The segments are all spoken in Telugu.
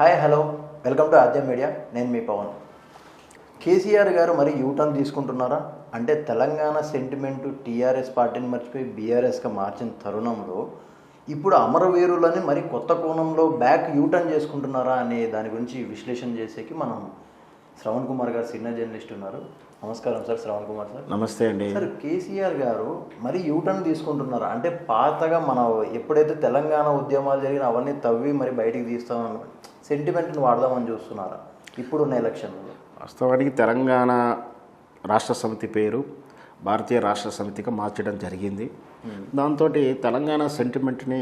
Hi hello welcome to Aadyam media. నేను మీ పవన్. కేసీఆర్ గారు మరి యూటర్న్ తీసుకుంటున్నారా అంటే తెలంగాణ సెంటిమెంటు టీఆర్ఎస్ పార్టీని మర్చిపోయి బీఆర్ఎస్గా మార్చిన తరుణంలో ఇప్పుడు అమరవీరులని మరి కొత్త కోణంలో బ్యాక్ యూటర్న్ చేసుకుంటున్నారా అనే దాని గురించి విశ్లేషణ చేసేకి మనం శ్రవణ్ కుమార్ గారు సీనియర్ జర్నలిస్ట్ ఉన్నారు. నమస్కారం సార్. శ్రవణ్ కుమార్ సార్. నమస్తే అండి. సార్, కేసీఆర్ గారు మరి యూటర్న్ తీసుకుంటున్నారు అంటే పాతగా మన ఎప్పుడైతే తెలంగాణ ఉద్యమాలు జరిగిన అవన్నీ తవ్వి మరి బయటికి తీస్తామని సెంటిమెంట్ని వాడదామని చూస్తున్నారా ఇప్పుడున్న ఎలక్షన్లో? వాస్తవానికి తెలంగాణ రాష్ట్ర సమితి పేరు భారతీయ రాష్ట్ర సమితిగా మార్చడం జరిగింది. దాంతో తెలంగాణ సెంటిమెంట్ని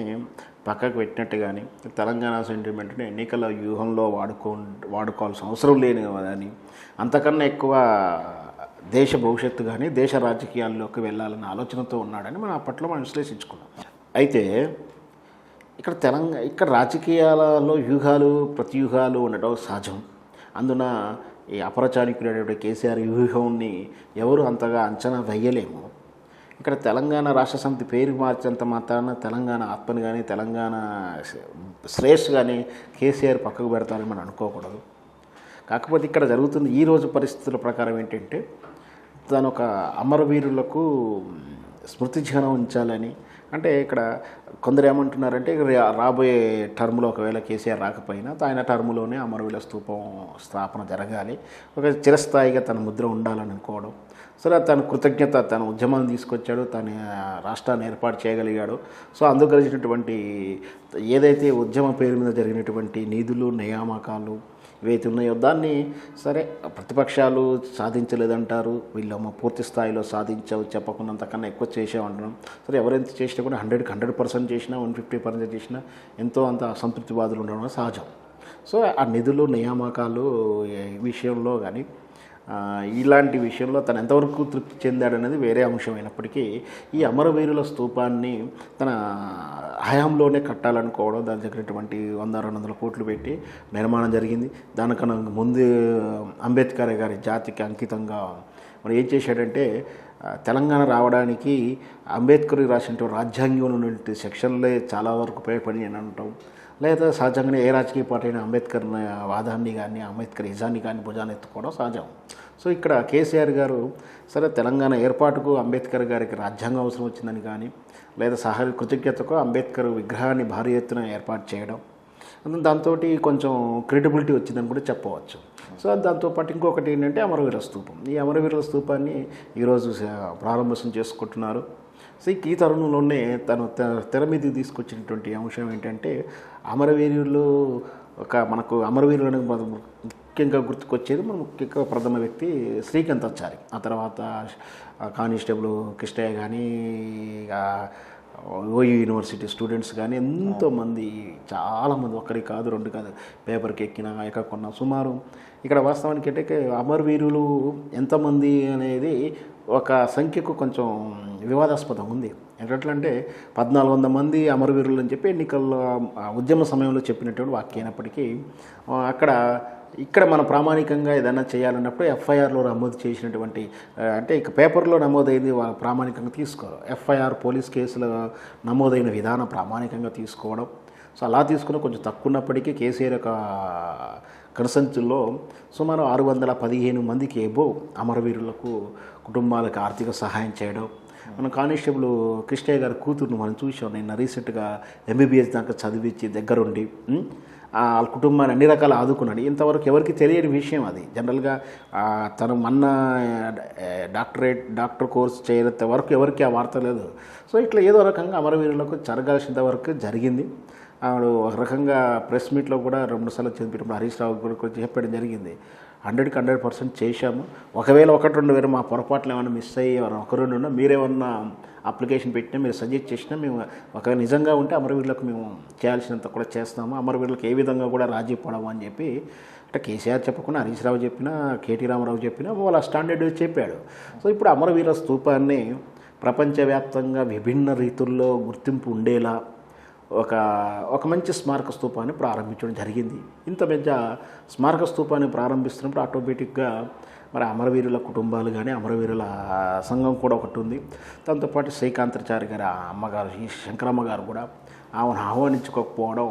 పక్కకు పెట్టినట్టు కానీ తెలంగాణ సెంటిమెంట్ని ఎన్నికల వ్యూహంలో వాడుకోవాల్సిన అవసరం లేని కానీ అంతకన్నా ఎక్కువ దేశ భవిష్యత్తు కానీ దేశ రాజకీయాల్లోకి వెళ్ళాలన్న ఆలోచనతో ఉన్నాడని మనం అప్పట్లో విశ్లేషించుకున్నాం. అయితే ఇక్కడ రాజకీయాలలో వ్యూహాలు ప్రతివ్యూహాలు ఉండటం సహజం. అందున ఈ అపరచానికుడైనటువంటి కేసీఆర్ వ్యూహాన్ని ఎవరు అంతగా అంచనా వేయలేము. ఇక్కడ తెలంగాణ రాష్ట్ర సమితి పేరు మార్చేంత మాత్రాన తెలంగాణ ఆత్మని కానీ తెలంగాణ శ్రేయస్సు కానీ కేసీఆర్ పక్కకు పెడతారని మనం అనుకోకూడదు. కాకపోతే ఇక్కడ జరుగుతుంది ఈరోజు పరిస్థితుల ప్రకారం ఏంటంటే తను ఒక అమరవీరులకు స్మృతి చిహ్నం ఉంచాలని అంటే ఇక్కడ కొందరు ఏమంటున్నారంటే రాబోయే టర్మ్లో ఒకవేళ కేసీఆర్ రాకపోయినా ఆయన టర్మ్లోనే అమరవీరుల స్తూపం స్థాపన జరగాలి, ఒక చిరస్థాయిగా తన ముద్ర ఉండాలని అనుకోవడం. సరే, తన కృతజ్ఞత, తన ఉద్యమాన్ని తీసుకొచ్చాడు, తన రాష్ట్రాన్ని ఏర్పాటు చేయగలిగాడు. సో అందుకు కలిసినటువంటి ఏదైతే ఉద్యమ పేరు మీద జరిగినటువంటి నిధులు నియామకాలు ఇవైతే ఉన్నాయో దాన్ని సరే ప్రతిపక్షాలు సాధించలేదంటారు, వీళ్ళమ్మ పూర్తి స్థాయిలో సాధించావు చెప్పకున్నంతకన్నా ఎక్కువ చేసామంటున్నాం. సరే, ఎవరైతే చేసినా కూడా 100% చేసినా 150% చేసినా ఎంతో అంత అసంతృప్తివాదులు ఉండడం సహజం. సో ఆ నిధులు నియామకాలు విషయంలో కానీ ఇలాంటి విషయంలో తను ఎంతవరకు తృప్తి చెందాడనేది వేరే అంశం అయినప్పటికీ ఈ అమరవీరుల స్తూపాన్ని తన హయాంలోనే కట్టాలనుకోవడం, దాని దగ్గరటువంటి 100-200 కోట్లు పెట్టి నిర్మాణం జరిగింది. దానికన్నా ముందు అంబేద్కర్ గారి జాతికి అంకితంగా మరి ఏం చేశాడంటే తెలంగాణ రావడానికి అంబేద్కర్ రాసినటువంటి రాజ్యాంగంలో ఉన్నటువంటి సెక్షన్లే చాలా వరకు ఉపయోగపడి అని అంటాం. లేదా సహజంగానే ఏ రాజకీయ పార్టీ అయినా అంబేద్కర్ వాదాన్ని కానీ అంబేద్కర్ ఇజాన్ని కానీ భుజాన్ని ఎత్తుకోవడం సహజం. సో ఇక్కడ కేసీఆర్ గారు సరే తెలంగాణ ఏర్పాటుకు అంబేద్కర్ గారికి రాజ్యాంగం అవసరం వచ్చిందని కానీ లేదా కృతజ్ఞతకు అంబేద్కర్ విగ్రహాన్ని భారీ ఎత్తున ఏర్పాటు చేయడం, దాంతో కొంచెం క్రెడిబిలిటీ వచ్చిందని కూడా చెప్పవచ్చు. సో దాంతోపాటు ఇంకొకటి ఏంటంటే అమరవీరుల స్తూపం. ఈ అమరవీరుల స్తూపాన్ని ఈరోజు ప్రారంభోత్సవం చేసుకుంటున్నారు. సో ఈ తరుణంలోనే తను తెర మీదకి తీసుకొచ్చినటువంటి అంశం ఏంటంటే అమరవీరులు మనకు అమరవీరులను ముఖ్యంగా గుర్తుకొచ్చేది మన ముఖ్యంగా ప్రథమ వ్యక్తి శ్రీకాంతాచారి, ఆ తర్వాత కానిస్టేబుల్ కృష్ణయ్య కానీ ఓయూ యూనివర్సిటీ స్టూడెంట్స్ కానీ ఎంతోమంది చాలామంది, ఒక్కరి కాదు రెండు కాదు, పేపర్కి ఎక్కకున్న సుమారు ఇక్కడ వాస్తవానికి అంటే అమరవీరులు ఎంతమంది అనేది ఒక సంఖ్యకు కొంచెం వివాదాస్పదం ఉంది. ఎట్లంటే 1400 మంది అమరవీరులు అని చెప్పి ఎన్నికల్లో ఉద్యమ సమయంలో చెప్పినటువంటి వాక్యం అయినప్పటికీ ఇక్కడ మనం ప్రామాణికంగా ఏదైనా చేయాలన్నప్పుడు ఎఫ్ఐఆర్లో నమోదు చేసినటువంటి అంటే ఇక పేపర్లో నమోదైంది ప్రామాణికంగా తీసుకోరు. ఎఫ్ఐఆర్ పోలీస్ కేసులో నమోదైన విధానం ప్రామాణికంగా తీసుకోవడం. సో అలా తీసుకున్న కొంచెం తక్కువ ఉన్నప్పటికీ కేసీఆర్ యొక్క కనసంచుల్లో సుమారు 615 మందికి ఏబో అమరవీరులకు కుటుంబాలకు ఆర్థిక సహాయం చేయడం. మనం కానిస్టేబుల్ కృష్ణయ్య గారి కూతురును మనం చూసాం. నేను రీసెంట్గా ఎంబీబీఎస్ దాకా చదివించి దగ్గరుండి వాళ్ళ కుటుంబాన్ని అన్ని రకాలు ఆదుకున్నాడు. ఇంతవరకు ఎవరికి తెలియని విషయం అది. జనరల్గా తను మొన్న డాక్టర్ కోర్స్ చేయనంత వరకు ఎవరికి ఆ వార్త లేదు. సో ఇట్లా ఏదో రకంగా అమరవీరులకు జరగాల్సినంత వరకు జరిగింది. ఆవిడ ఒక రకంగా ప్రెస్ మీట్లో కూడా 2 సార్లు చెప్పినప్పుడు హరీష్ రావు కూడా చెప్పడం జరిగింది. 100% చేశాము. ఒకవేళ 1-2 మా పొరపాట్లు ఏమైనా మిస్ అయ్యి ఎవరైనా 1-2 ఉన్నా మీరేమన్నా అప్లికేషన్ పెట్టినా మీరు సజెస్ట్ చేసినా మేము ఒకవేళ నిజంగా ఉంటే అమరవీరులకు మేము చేయాల్సినంత కూడా చేస్తాము. అమరవీరులకు ఏ విధంగా కూడా రాజీ పడము అని చెప్పి అంటే కేసీఆర్ చెప్పకుండా హరీష్ రావు చెప్పినా కేటీ రామారావు చెప్పినా వాళ్ళ స్టాండర్డ్ చెప్పాడు. సో ఇప్పుడు అమరవీరుల స్తూపాన్ని ప్రపంచవ్యాప్తంగా విభిన్న రీతుల్లో గుర్తింపు ఉండేలా ఒక మంచి స్మారక స్తూపాన్ని ప్రారంభించడం జరిగింది. ఇంత పెద్ద స్మారక స్తూపాన్ని ప్రారంభిస్తున్నప్పుడు ఆటోమేటిక్గా మరి అమరవీరుల కుటుంబాలు కానీ అమరవీరుల సంఘం కూడా ఒకటి ఉంది. దాంతోపాటు శ్రీకాంతాచారి గారి అమ్మగారు శంకరమ్మ గారు కూడా ఆమెను ఆహ్వానించుకోకపోవడం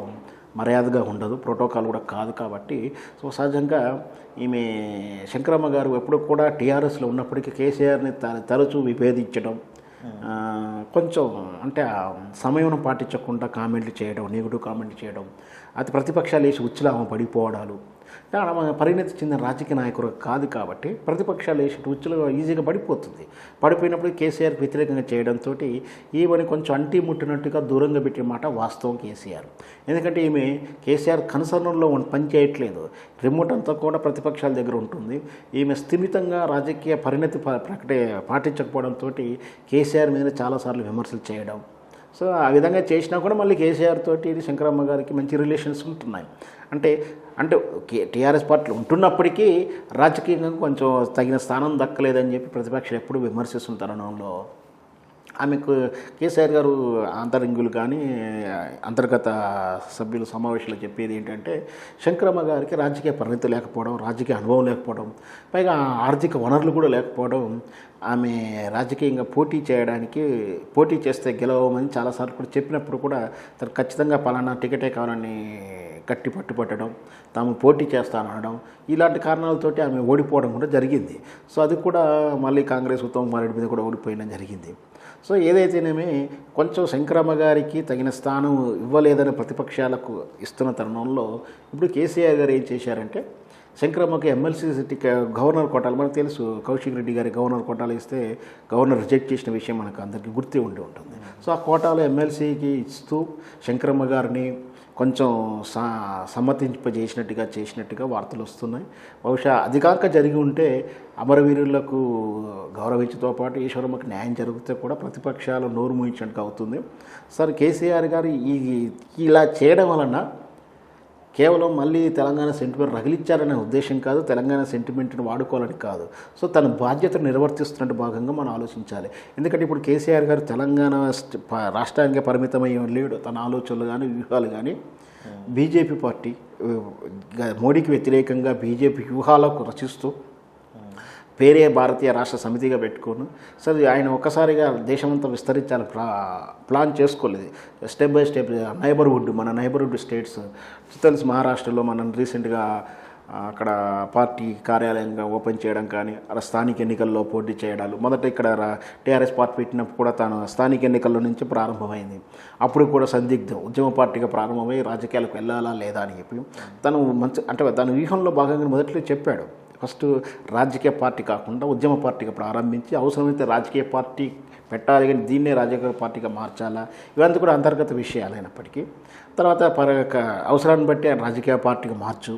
మర్యాదగా ఉండదు, ప్రోటోకాల్ కూడా కాదు. కాబట్టి సో సహజంగా ఈమె శంకరమ్మ గారు ఎప్పుడు కూడా టీఆర్ఎస్లో ఉన్నప్పటికీ కేసీఆర్ని తరచూ విభేదించడం, కొంచెం అంటే ఆ సమయం పాటించకుండా కామెంట్లు చేయడం, నెగిటివ్ కామెంట్లు చేయడం, అది ప్రతిపక్షాలు వేసి ఉచ్చులా ఆమె పడిపోవడాలు, ఆమె పరిణతి చెందిన రాజకీయ నాయకుడు కాదు కాబట్టి ప్రతిపక్షాలు వేసి ఉచ్చులో ఈజీగా పడిపోతుంది. పడిపోయినప్పుడు కేసీఆర్కి వ్యతిరేకంగా చేయడంతో ఈమెని కొంచెం అంటి ముట్టినట్టుగా దూరంగా పెట్టిన మాట వాస్తవం కేసీఆర్. ఎందుకంటే ఈమె కేసీఆర్ కన్సర్న్లో పని చేయట్లేదు, రిమోట్ అంతా కూడా ప్రతిపక్షాల దగ్గర ఉంటుంది. ఈమె స్థిమితంగా రాజకీయ పరిణతి పాటించకపోవడంతో కేసీఆర్ మీద చాలాసార్లు విమర్శలు చేయడం. సో ఆ విధంగా చేసినా కూడా మళ్ళీ కేసీఆర్ తోటి శంకరమ్మ గారికి మంచి రిలేషన్స్ ఉంటున్నాయి. అంటే అంటే టీఆర్ఎస్ పార్టీలు ఉంటున్నప్పటికీ రాజకీయంగా కొంచెం తగిన స్థానం దక్కలేదని చెప్పి ప్రతిపక్షాలు ఎప్పుడు విమర్శిస్తున్న తరుణంలో ఆమెకు కేసీఆర్ గారు అంతరంగులు కానీ అంతర్గత సభ్యుల సమావేశంలో చెప్పేది ఏంటంటే శంకరమ్మ గారికి రాజకీయ పరిణతి లేకపోవడం, రాజకీయ అనుభవం లేకపోవడం, పైగా ఆర్థిక వనరులు కూడా లేకపోవడం, ఆమె రాజకీయంగా పోటీ చేస్తే గెలవమని చాలాసార్లు కూడా చెప్పినప్పుడు కూడా తను ఖచ్చితంగా పలానా టికెటే కావాలని గట్టి పట్టుపట్టడం, తాము పోటీ చేస్తానడం, ఇలాంటి కారణాలతోటి ఆమె ఓడిపోవడం కూడా జరిగింది. సో అది కూడా మళ్ళీ కాంగ్రెస్ ఉత్తమ్ కుమార్ రెడ్డి మీద కూడా ఓడిపోయడం జరిగింది. సో ఏదైతేనేమి కొంచెం శంకరమ్మ గారికి తగిన స్థానం ఇవ్వలేదని ప్రతిపక్షాలకు ఇస్తున్న తరుణంలో ఇప్పుడు కేసీఆర్ గారు ఏం చేశారంటే శంకరమ్మకి ఎమ్మెల్సీ గవర్నర్ కోటాలు మనకు తెలుసు, కౌశిక్ రెడ్డి గారి గవర్నర్ కోటాలు ఇస్తే గవర్నర్ రిజెక్ట్ చేసిన విషయం మనకు అందరికీ గుర్తు ఉండి ఉంటుంది. సో ఆ కోటాలు ఎమ్మెల్సీకి ఇస్తూ శంకరమ్మ గారిని కొంచెం చేసినట్టుగా వార్తలు వస్తున్నాయి. బహుశా అది కాక జరిగి ఉంటే అమరవీరులకు గౌరవించతో పాటు ఈశ్వరమ్మకి న్యాయం జరిగితే కూడా ప్రతిపక్షాలు నోరు మూయించినట్టుగా అవుతుంది. సరే కేసీఆర్ గారు ఇలా చేయడం వలన కేవలం మళ్ళీ తెలంగాణ సెంటిమెంట్ రగిలిచ్చారనే ఉద్దేశం కాదు, తెలంగాణ సెంటిమెంట్ని వాడుకోవాలని కాదు. సో తన బాధ్యతను నిర్వర్తిస్తున్నట్టు భాగంగా మనం ఆలోచించాలి. ఎందుకంటే ఇప్పుడు కేసీఆర్ గారు తెలంగాణ రాష్ట్రానికి పరిమితమై లేడు. తన ఆలోచనలు కానీ వ్యూహాలు కానీ బీజేపీ పార్టీ మోడీకి వ్యతిరేకంగా బీజేపీ వ్యూహాలకు రచిస్తూ పేరే భారతీయ రాష్ట్ర సమితిగా పెట్టుకోను. సరే ఆయన ఒక్కసారిగా దేశమంతా విస్తరించాలని ప్లాన్ చేసుకోలేదు. స్టెప్ బై స్టెప్ మన నైబర్హుడ్ స్టేట్స్ తెలుసు, మహారాష్ట్రలో మనం రీసెంట్గా అక్కడ పార్టీ కార్యాలయంగా ఓపెన్ చేయడం కానీ, అలా స్థానిక ఎన్నికల్లో పోటీ చేయడాలు, మొదట ఇక్కడ టీఆర్ఎస్ పార్టీ పెట్టినప్పుడు కూడా తాను స్థానిక ఎన్నికల్లో నుంచి ప్రారంభమైంది. అప్పుడు కూడా సందిగ్ధం, ఉద్యమ పార్టీగా ప్రారంభమై రాజకీయాలకు వెళ్ళాలా లేదా అని చెప్పి తను తన వ్యూహంలో భాగంగా మొదట్లో చెప్పాడు. ఫస్ట్ రాజకీయ పార్టీ కాకుండా ఉద్యమ పార్టీగా ప్రారంభించి అవసరమైతే రాజకీయ పార్టీ పెట్టాలి, కానీ దీన్నే రాజకీయ పార్టీగా మార్చాలా, ఇవంతా కూడా అంతర్గత విషయాలైనప్పటికీ తర్వాత అవసరాన్ని బట్టి రాజకీయ పార్టీగా మార్చు,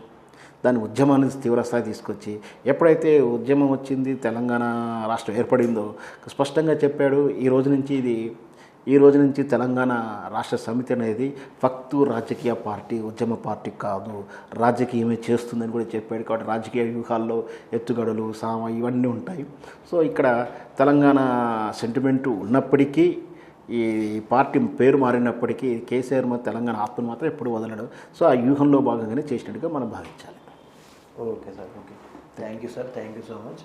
దాని ఉద్యమాన్ని తీవ్రస్థాయి తీసుకొచ్చి ఎప్పుడైతే ఉద్యమం వచ్చింది, తెలంగాణ రాష్ట్రం ఏర్పడిందో స్పష్టంగా చెప్పాడు, ఈ రోజు నుంచి తెలంగాణ రాష్ట్ర సమితి అనేది ఫక్తు రాజకీయ పార్టీ, ఉద్యమ పార్టీ కాదు, రాజకీయమే చేస్తుందని కూడా చెప్పాడు. కాబట్టి రాజకీయ వ్యూహాల్లో ఎత్తుగడలు ఇవన్నీ ఉంటాయి. సో ఇక్కడ తెలంగాణ సెంటిమెంటు ఉన్నప్పటికీ, ఈ పార్టీ పేరు మారినప్పటికీ కేసీఆర్ తెలంగాణ ఆత్మను మాత్రం ఎప్పుడు వదలడు. సో ఆ వ్యూహంలో భాగంగానే చేసినట్టుగా మనం భావించాలి. Okay sir, okay, thank you sir, thank you so much.